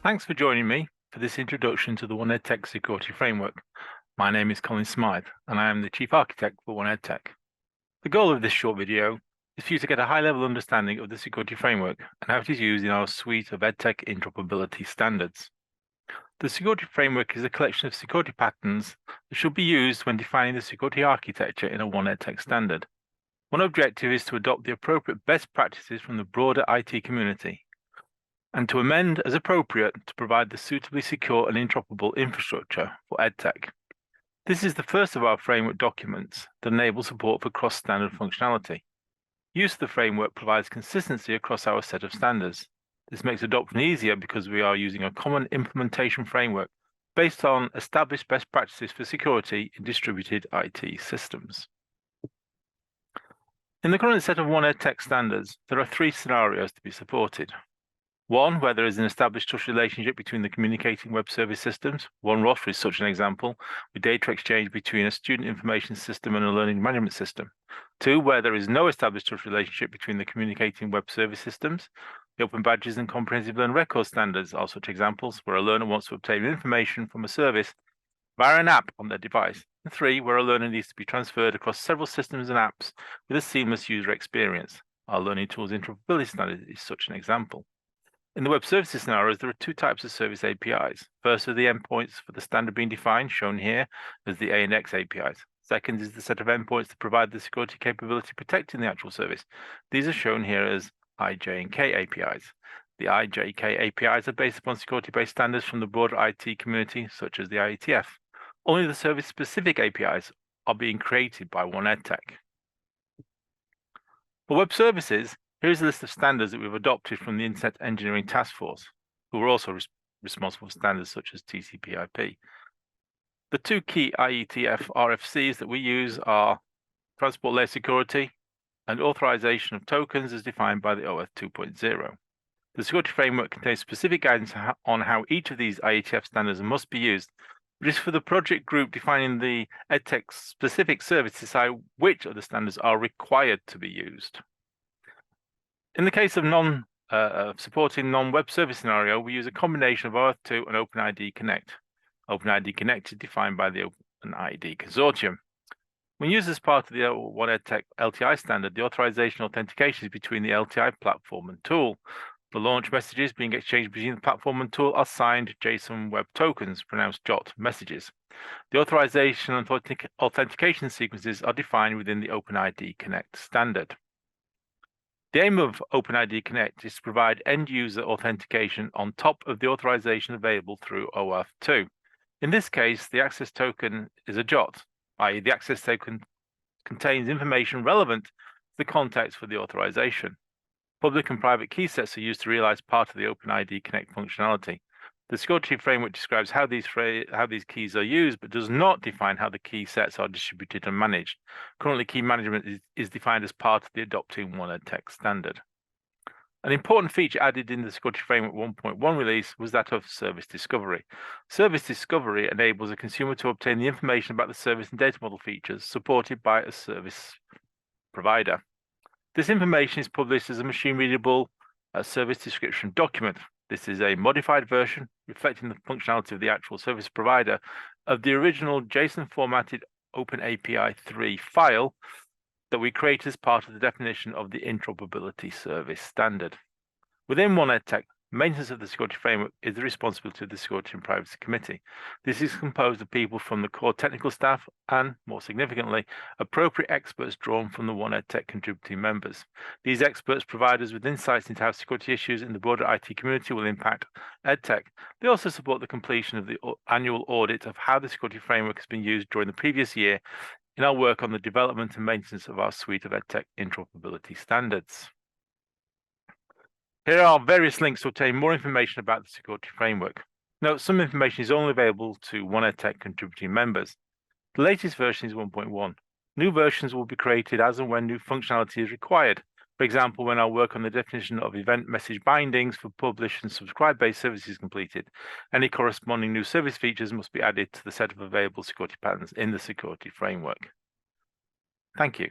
Thanks for joining me for this introduction to the 1EdTech security framework. My name is Colin Smythe, and I am the Chief Architect for 1EdTech. The goal of this short video is for you to get a high-level understanding of the security framework and how it is used in our suite of EdTech interoperability standards. The security framework is a collection of security patterns that should be used when defining the security architecture in a 1EdTech standard. One objective is to adopt the appropriate best practices from the broader IT community, and to amend as appropriate to provide the suitably secure and interoperable infrastructure for EdTech. This is the first of our framework documents that enable support for cross-standard functionality. Use of the framework provides consistency across our set of standards. This makes adoption easier because we are using a common implementation framework based on established best practices for security in distributed IT systems. In the current set of 1EdTech standards, there are three scenarios to be supported. One, where there is an established trust relationship between the communicating web service systems. OneROS is such an example, with data exchange between a student information system and a learning management system. Two, where there is no established trust relationship between the communicating web service systems. The Open Badges and Comprehensive Learn Record standards are such examples, where a learner wants to obtain information from a service via an app on their device. And three, where a learner needs to be transferred across several systems and apps with a seamless user experience. Our Learning Tools Interoperability Standard is such an example. In the web services scenarios, there are two types of service APIs. First are the endpoints for the standard being defined, shown here as the ANX APIs. Second is the set of endpoints that provide the security capability protecting the actual service. These are shown here as IJ and K APIs. The IJK APIs are based upon security-based standards from the broader IT community, such as the IETF. Only the service-specific APIs are being created by 1EdTech. For web services, here's a list of standards that we've adopted from the Internet Engineering Task Force, who are also responsible for standards such as TCP/IP. The two key IETF RFCs that we use are transport layer security and authorization of tokens as defined by the OAuth 2.0. The security framework contains specific guidance on how each of these IETF standards must be used, but it's for the project group defining the EdTech specific service to decide which of the standards are required to be used. In the case of supporting non-web service scenario, we use a combination of OAuth 2 and OpenID Connect. OpenID Connect is defined by the OpenID Consortium. When used as part of the 1EdTech LTI standard, the authorization authentication is between the LTI platform and tool. The launch messages being exchanged between the platform and tool are signed JSON Web Tokens, pronounced JOT messages. The authorization and authentication sequences are defined within the OpenID Connect standard. The aim of OpenID Connect is to provide end-user authentication on top of the authorization available through OAuth 2. In this case, the access token is a JOT, i.e. the access token contains information relevant to the context for the authorization. Public and private key sets are used to realize part of the OpenID Connect functionality. The security framework describes how these keys are used, but does not define how the key sets are distributed and managed. Currently, key management is defined as part of the adopting 1EdTech standard. An important feature added in the security framework 1.1 release was that of service discovery. Service discovery enables a consumer to obtain the information about the service and data model features supported by a service provider. This information is published as a machine-readable service description document. This is a modified version reflecting the functionality of the actual service provider of the original JSON-formatted OpenAPI 3 file that we create as part of the definition of the interoperability service standard. Within 1EdTech, maintenance of the security framework is the responsibility of the Security and Privacy Committee. This is composed of people from the core technical staff and, more significantly, appropriate experts drawn from the 1EdTech contributing members. These experts provide us with insights into how security issues in the broader IT community will impact EdTech. They also support the completion of the annual audit of how the security framework has been used during the previous year in our work on the development and maintenance of our suite of EdTech interoperability standards. Here are various links to obtain more information about the security framework. Note, some information is only available to 1EdTech contributing members. The latest version is 1.1. New versions will be created as and when new functionality is required. For example, when our work on the definition of event message bindings for publish and subscribe-based services is completed, any corresponding new service features must be added to the set of available security patterns in the security framework. Thank you.